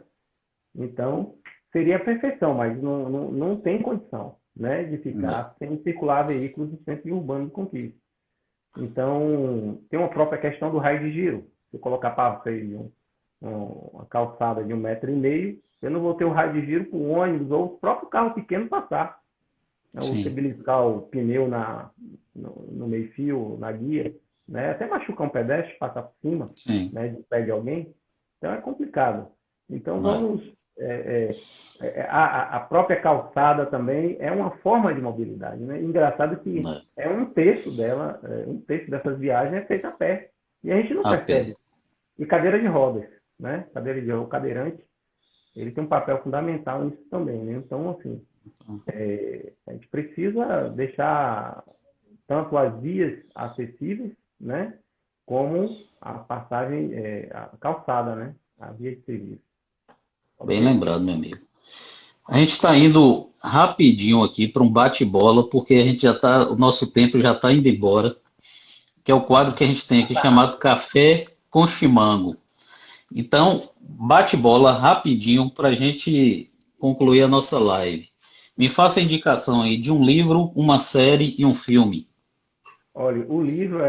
Então, seria a perfeição, mas não tem condição, né, de é, ficar sem circular veículos no centro urbano de Conquista. Então, tem uma própria questão do raio de giro. Se eu colocar para freio uma calçada de 1,5 m, eu não vou ter o raio de giro para o ônibus ou o próprio carro pequeno passar. Né? Ou você sim, beliscar o pneu no meio-fio, na guia, né? Até machucar um pedestre, passar por cima, sim. né, de pé de alguém. Então é complicado. Então É, vamos. A própria calçada também é uma forma de mobilidade, né? Engraçado que é. é um terço dela, um terço dessas viagens é feita a pé. E a gente não A pé. percebe. E cadeira de rodas, né? O cadeirante, ele tem um papel fundamental nisso também, né? Então, assim, a gente precisa deixar tanto as vias acessíveis, né? Como a passagem, a calçada, né? A via de serviço. Bem Ok? lembrado, meu amigo. A gente está indo rapidinho aqui para um bate-bola, porque a gente já tá, o nosso tempo já está indo embora, que é o quadro que a gente tem aqui chamado Café com Chimango. Então, bate-bola rapidinho para a gente concluir a nossa live. Me faça a indicação aí de um livro, uma série e um filme. Olha, o livro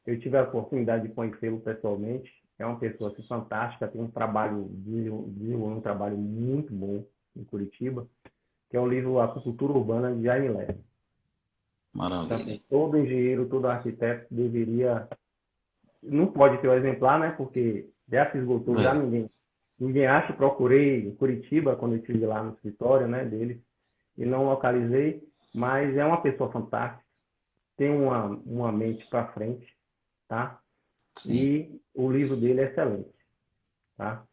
eu tive a oportunidade de conhecê-lo pessoalmente. É uma pessoa assim, fantástica, tem um trabalho, desenvolveu um trabalho muito bom em Curitiba, que é o livro A Cultura Urbana de Jaime Lerner. Então, Maravilha. assim, todo engenheiro, todo arquiteto deveria. Não pode ter o exemplar, né? Porque já se esgotou, já É, ninguém acha. Procurei em Curitiba, quando eu estive lá no escritório, né, deles, e não localizei, mas é uma pessoa fantástica, tem uma mente para frente, tá? sim, E o livro dele é excelente, tá?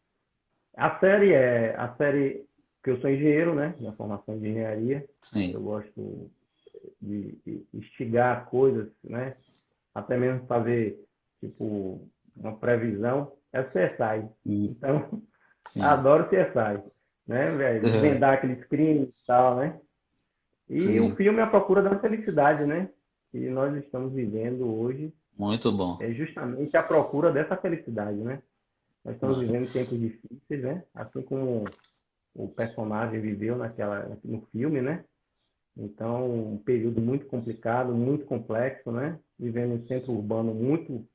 A série que eu sou engenheiro, né? Minha formação de engenharia, eu sim. gosto de instigar coisas, né? Até mesmo fazer tipo uma previsão. É o CSI. Então, Sim, adoro CSI, né, velho? é, Desvendar aqueles crimes e tal, né? E o sim, filme é a procura da felicidade, né? Que nós estamos vivendo hoje muito bom. é justamente a procura dessa felicidade, né? Nós estamos É, vivendo tempos difíceis, né? Assim como o personagem viveu no filme, né? Então, um período muito complicado, muito complexo, né? Vivendo em um centro urbano muito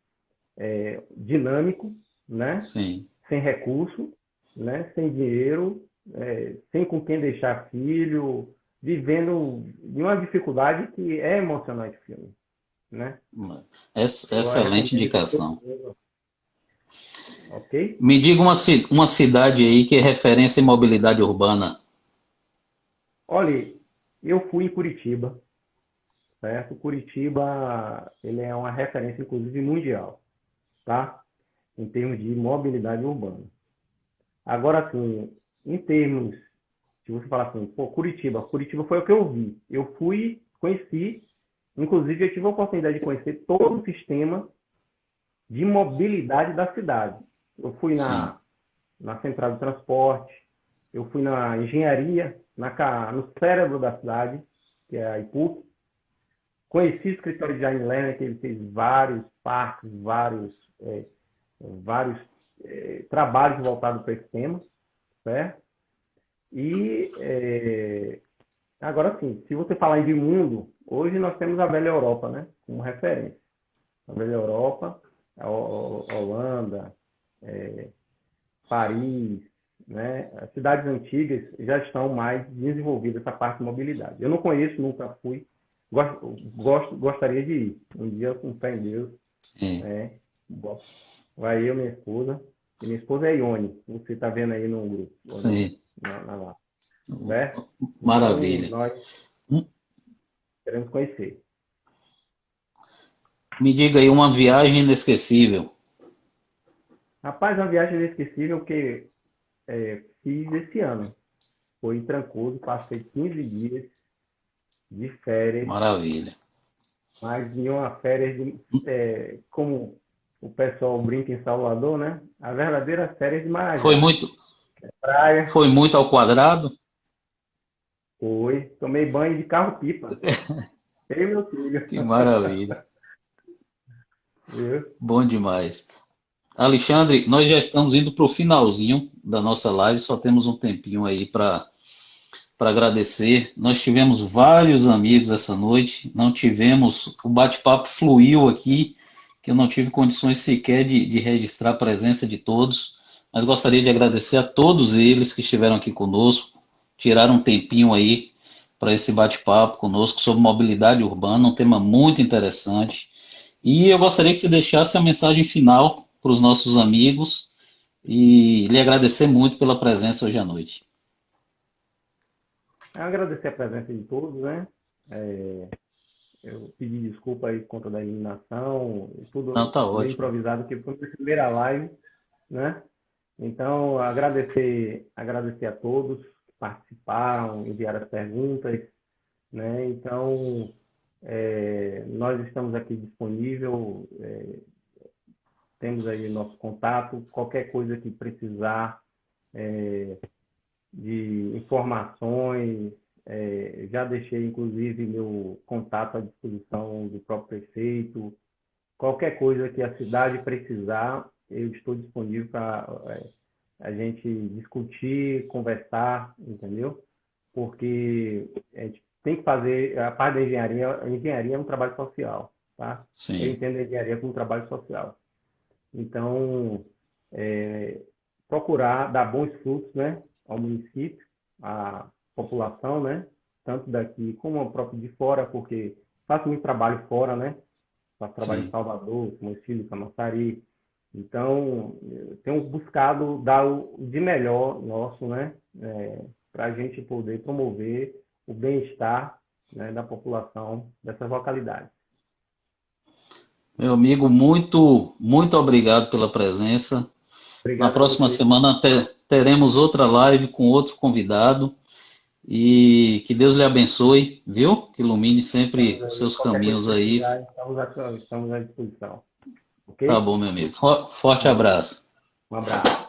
dinâmico, né? sim. Sem recurso, né? Sem dinheiro, sem com quem deixar filho, vivendo em uma dificuldade que é emocionante o filme, né? Eu Excelente recomendo que todo indicação. mundo, ok? Me diga uma cidade aí que é referência em mobilidade urbana. Olha, eu fui em Curitiba, certo? Curitiba, ele é uma referência, inclusive, mundial, tá? Em termos de mobilidade urbana. Agora, assim, em termos, se você falar assim, pô, Curitiba foi o que eu vi. Eu fui, conheci, inclusive eu tive a oportunidade de conhecer todo o sistema de mobilidade da cidade. Eu fui Sim, na central de transporte, eu fui na engenharia, no cérebro da cidade, que é a IPUC. Conheci o escritório de Jaime Lerner, que ele fez vários parques, vários trabalhos voltados para esse tema, certo? E Agora sim, se você falar de mundo, hoje nós temos a velha Europa, né? Como referência. A velha Europa, a Holanda, Paris, né? As cidades antigas já estão mais desenvolvidas essa parte de mobilidade. Eu não conheço, nunca fui. Gostaria de ir. Um dia, com fé em Deus, É, né? Vai eu, minha esposa. E minha esposa é Ione. Você está vendo aí no grupo, ou sim. lá, certo? Então, Maravilha. nós queremos conhecer. Me diga aí uma viagem inesquecível. Rapaz, uma viagem inesquecível que fiz esse ano. Foi em Trancoso, passei 15 dias de férias, Maravilha. mas em uma férias, como o pessoal brinca em Salvador, né? A verdadeira férias de Foi Marajá. muito, Praia, foi muito ao quadrado? foi, tomei banho de carro-pipa. Eu e meu filho. Que maravilha. Viu? Bom demais. Alexandre, nós já estamos indo para o finalzinho da nossa live, só temos um tempinho aí para agradecer. Nós tivemos vários amigos essa noite, não tivemos, o bate-papo fluiu aqui, que eu não tive condições sequer de registrar a presença de todos, mas gostaria de agradecer a todos eles que estiveram aqui conosco, tiraram um tempinho aí para esse bate-papo conosco sobre mobilidade urbana, um tema muito interessante. E eu gostaria que você deixasse a mensagem final para os nossos amigos e lhe agradecer muito pela presença hoje à noite. Agradecer a presença de todos, né? Eu pedi desculpa aí por conta da eliminação, Não, tudo tá meio ótimo. improvisado, que foi a minha primeira live, né? Então, agradecer a todos que participaram, enviaram as perguntas, né? Então, nós estamos aqui disponível, temos aí nosso contato, qualquer coisa que precisar de informações, já deixei inclusive meu contato à disposição do próprio prefeito. Qualquer coisa que a cidade precisar, eu estou disponível para a gente discutir, conversar, entendeu? Porque a gente tem que fazer a parte da engenharia. A engenharia é um trabalho social, tá? Eu Sim. entendo a engenharia como um trabalho social. Então, é, procurar dar bons frutos, né, ao município, à população, né, tanto daqui como ao próprio de fora, porque faço muito trabalho fora, né, faço trabalho em Sim. Salvador, com meus filhos, Camaçari. Então, tenho buscado dar o de melhor nosso, né, para a gente poder promover o bem-estar, né, da população dessas localidades. Meu amigo, muito, muito obrigado pela presença. Na Obrigado a próxima você. semana teremos outra live com outro convidado e que Deus lhe abençoe, viu? Que ilumine sempre Estamos os aí. seus Qualquer coisa que caminhos aí. precisar, estamos à disposição. Tá Ok? bom, meu amigo. Forte Valeu. abraço. Um abraço.